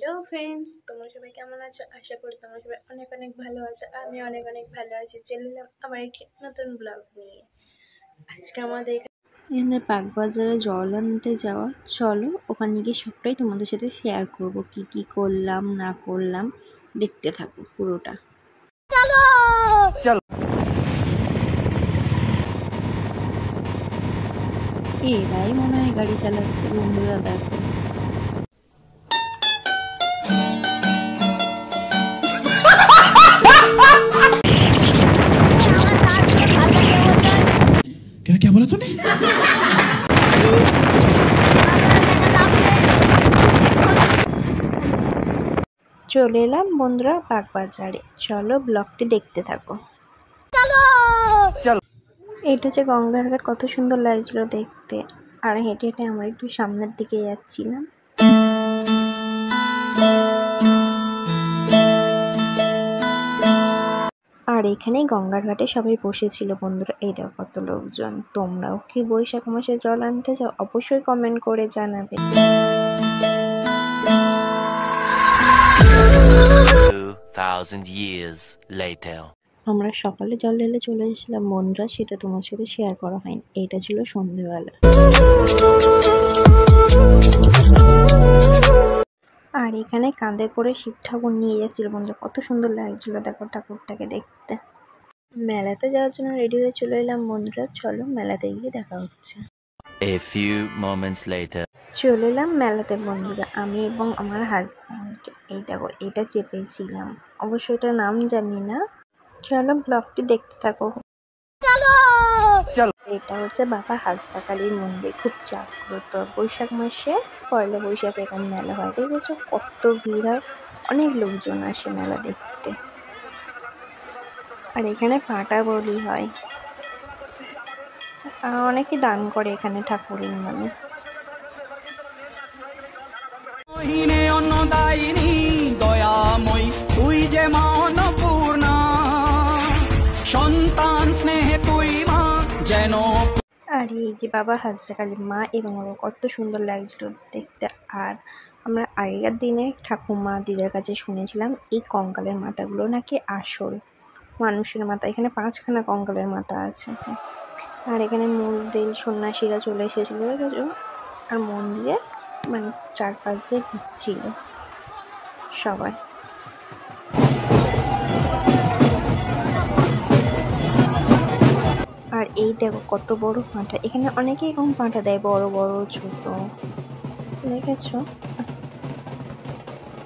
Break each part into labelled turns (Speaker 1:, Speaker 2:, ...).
Speaker 1: Hello friends, তোমরা সবাই কেমন আছো? আশা করি তোমরা সবাই অনেক অনেক ভালো আছো। আমি অনেক অনেক ভালো আছি। চলে এলাম আমার একটি নতুন ব্লগ নিয়ে। আজকে আমাদের এখানে বাগবাজারে জল আনতে যাওয়া, চলো ওখানে গিয়ে সবটাই তোমাদের সাথে শেয়ার করব। কি কি করলাম না করলাম দেখতে থাকো পুরোটা। এরাই মনে হয় গাড়ি চালাচ্ছে, বন্ধুরা দেখো।
Speaker 2: क्या बोला तूने?
Speaker 1: চলে এলাম বন্ধুরা বাগবাজারে, চলো ব্লগটি দেখতে থাকো। এটা হচ্ছে গঙ্গার ঘাট, কত সুন্দর লাগছিল দেখতে। আর হেঁটে হেঁটে আমরা একটু সামনের দিকে যাচ্ছিলাম। আর এখানে গঙ্গার ঘাটে সবাই বসেছিল বন্ধুরা। এই দেখো কত লোকজন। তোমরাও কি বৈশাখ মাসে জল আনতে যাও? অবশ্যই কমেন্ট করে জানাবে।
Speaker 3: 2000 years later.
Speaker 1: আমরা সকালে জল ঢেলে চলে এসেছিলাম বন্ধুরা, সেটা তোমার সাথে শেয়ার করা হয়নি। এইটা ছিল সন্ধ্যেবেলা। আর এখানে কাঁধে করে শিব ঠাকুর নিয়ে যাচ্ছিল বন্ধুরা, কত সুন্দর লাগছিল দেখো ঠাকুরটাকে দেখতে। মেলাতে যাওয়ার জন্য রেডি হয়ে চলে এলাম বন্ধুরা, চলো মেলাতে গিয়ে দেখা হচ্ছে।
Speaker 3: A few moments later.
Speaker 1: চলে এলাম মেলাতে বন্ধুরা, আমি এবং আমার হাজব্যান্ড। এই দেখো এটা চেপেছিলাম, অবশ্য এটার নাম জানি না। চলো ব্লগটি দেখতে থাকো। এটা হচ্ছে বাবা হাজরাকালীর মন্দির, খুব জাগ্রত। বৈশাখ মাসে পয়লা বৈশাখ এরকম মেলা হয়, দেখেছো কত ভিড় হয়, অনেক লোকজন আসে মেলা দেখতে। আর এখানে পাটা বলি হয়, অনেকে দান করে এখানে ঠাকুরের নামে।
Speaker 4: তুই যে মা অন্নপূর্ণা, সন্তান স্নেহে তুই মা যেন।
Speaker 1: আর এই যে বাবা হাজরাকালী মা এবং বাবা, কত সুন্দর লাগছিল দেখতে। আর আমরা আগেকার দিনে ঠাকুমা দিদার কাছে শুনেছিলাম এই কঙ্কালের মাথাগুলো নাকি আসল মানুষের মাথা। এখানে 5খানা কঙ্কালের মাথা আছে। আর এখানে মন্দির সন্ন্যাসীরা চলে এসেছিল আর মন্দিরে মানে চারপাশ দিয়ে ঘুরছিল সবাই। আর এই দেখো কত বড় পাঁঠা, এখানে অনেকেই কম পাঁঠা দেয়, বড় বড় ছোট, দেখেছো।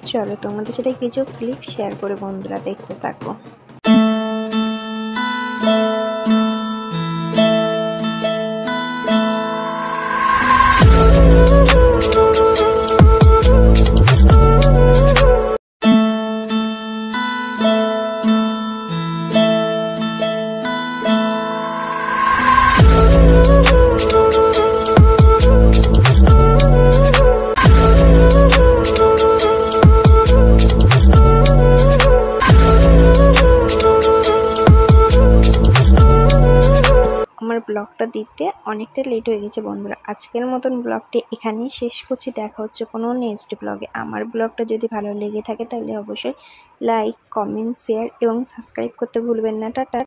Speaker 1: চলো তোমাদের সাথে কিছু ক্লিপ শেয়ার করে বন্ধুরা দেখতে থাকো। আমার ব্লগটা দিতে অনেকটা লেট হয়ে গেছে বন্ধুরা। আজকের মতন ব্লগটি এখানেই শেষ করছি। দেখা হচ্ছে কোনো নেক্সট ব্লগে। আমার ব্লগটা যদি ভালো লেগে থাকে তাহলে অবশ্যই লাইক, কমেন্ট, শেয়ার এবং সাবস্ক্রাইব করতে ভুলবেন না। টাটা।